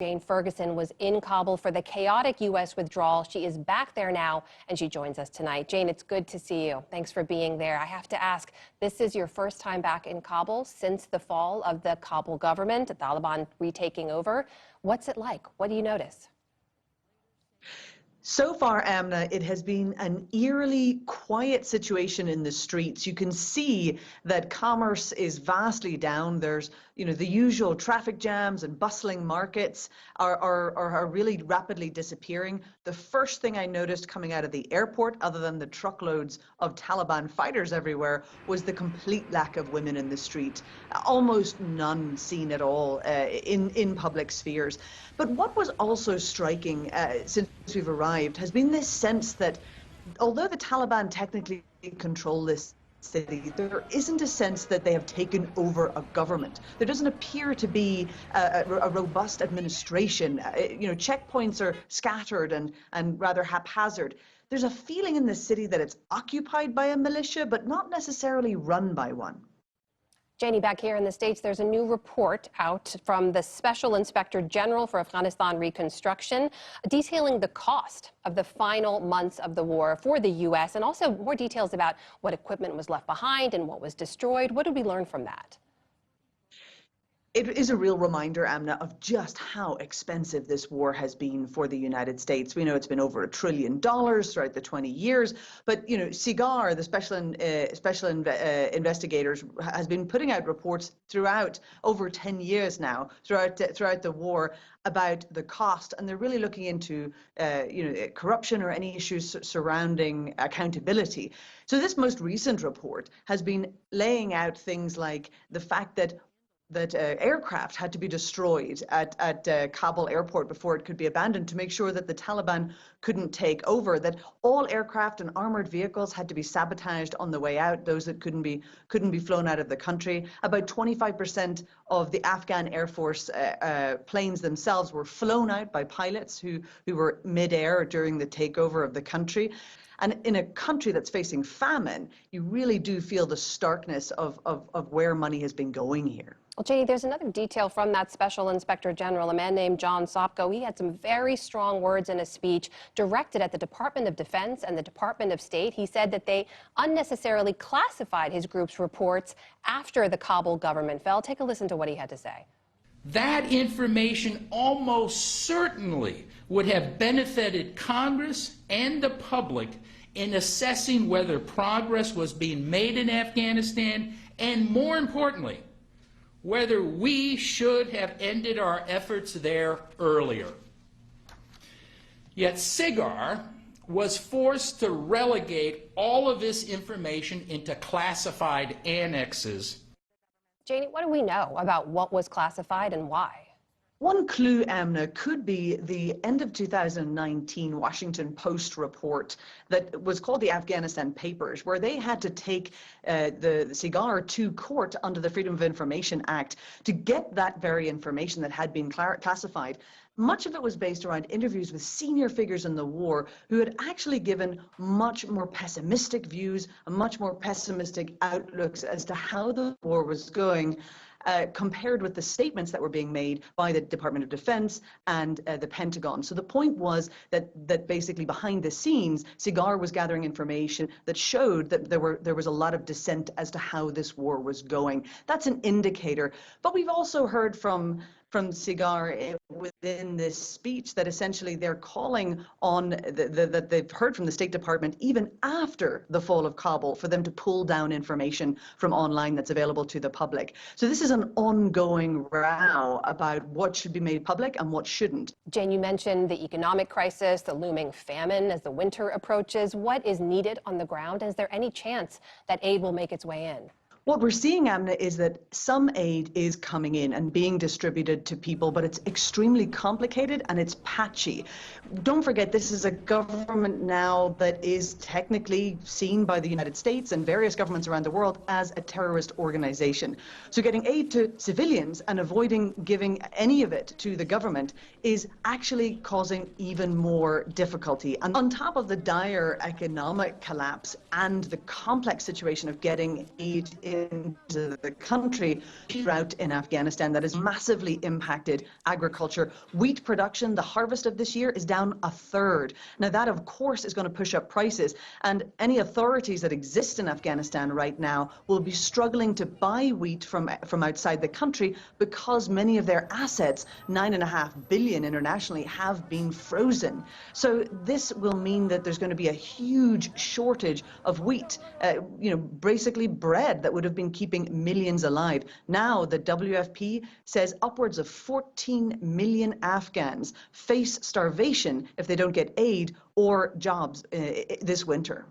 Jane Ferguson was in Kabul for the chaotic U.S. withdrawal. She is back there now, and she joins us tonight. Jane, it's good to see you. Thanks for being there. I have to ask, this is your first time back in Kabul since the fall of the Kabul government, the Taliban retaking over. What's it like? What do you notice? So far, Amna, it has been an eerily quiet situation in the streets. You can see that commerce is vastly down. There's, the usual traffic jams and bustling markets are really rapidly disappearing. The first thing I noticed coming out of the airport, other than the truckloads of Taliban fighters everywhere, was the complete lack of women in the street. Almost none seen at all in public spheres. But what was also striking since we've arrived has been this sense that although the Taliban technically control this city, there isn't a sense that they have taken over a government. There doesn't appear to be a robust administration. Checkpoints are scattered and rather haphazard. There's a feeling in the city that it's occupied by a militia, but not necessarily run by one. Janie, back here in the States, there's a new report out from the Special Inspector General for Afghanistan Reconstruction detailing the cost of the final months of the war for the U.S. and also more details about what equipment was left behind and what was destroyed. What did we learn from that? It is a real reminder, Amna, of just how expensive this war has been for the United States. We know it's been over $1 trillion throughout the 20 years, but SIGAR, the special investigators, has been putting out reports throughout over 10 years now, throughout the war, about the cost, and they're really looking into corruption or any issues surrounding accountability. So this most recent report has been laying out things like the fact that aircraft had to be destroyed at Kabul airport before it could be abandoned to make sure that the Taliban couldn't take over, that all aircraft and armored vehicles had to be sabotaged on the way out, those that couldn't be flown out of the country. About 25% of the Afghan Air Force planes themselves were flown out by pilots who were mid-air during the takeover of the country. And in a country that's facing famine, you really do feel the starkness of where money has been going here. Well, Janie, there's another detail from that Special Inspector General, a man named John Sopko. He had some very strong words in a speech directed at the Department of Defense and the Department of State. He said that they unnecessarily classified his group's reports after the Kabul government fell. Take a listen to what he had to say. That information almost certainly would have benefited Congress and the public in assessing whether progress was being made in Afghanistan, and more importantly, whether we should have ended our efforts there earlier. Yet SIGAR was forced to relegate all of this information into classified annexes. Janie, what do we know about what was classified and why? One clue, Amna, could be the end of 2019 Washington Post report that was called the Afghanistan Papers, where they had to take the SIGAR to court under the Freedom of Information Act to get that very information that had been classified. Much of it was based around interviews with senior figures in the war who had actually given much more pessimistic views and much more pessimistic outlooks as to how the war was going. Compared with the statements that were being made by the Department of Defense and the Pentagon. So the point was that basically behind the scenes, SIGAR was gathering information that showed that there was a lot of dissent as to how this war was going. That's an indicator. But we've also heard from SIGAR within this speech that essentially they're calling on that they've heard from the State Department even after the fall of Kabul for them to pull down information from online that's available to the public. So this is an ongoing row about what should be made public and what shouldn't. Jane, you mentioned the economic crisis, the looming famine as the winter approaches. What is needed on the ground? Is there any chance that aid will make its way in? What we're seeing, Amna, is that some aid is coming in and being distributed to people, but it's extremely complicated and it's patchy. Don't forget, this is a government now that is technically seen by the United States and various governments around the world as a terrorist organization. So getting aid to civilians and avoiding giving any of it to the government is actually causing even more difficulty. And on top of the dire economic collapse and the complex situation of getting aid in into the country, drought in Afghanistan that has massively impacted agriculture. Wheat production, the harvest of this year, is down a third. Now that, of course, is going to push up prices, and any authorities that exist in Afghanistan right now will be struggling to buy wheat from outside the country because many of their assets, 9.5 billion internationally, have been frozen. So this will mean that there's going to be a huge shortage of wheat, basically bread that would have been keeping millions alive. Now the WFP says upwards of 14 million Afghans face starvation if they don't get aid or jobs this winter.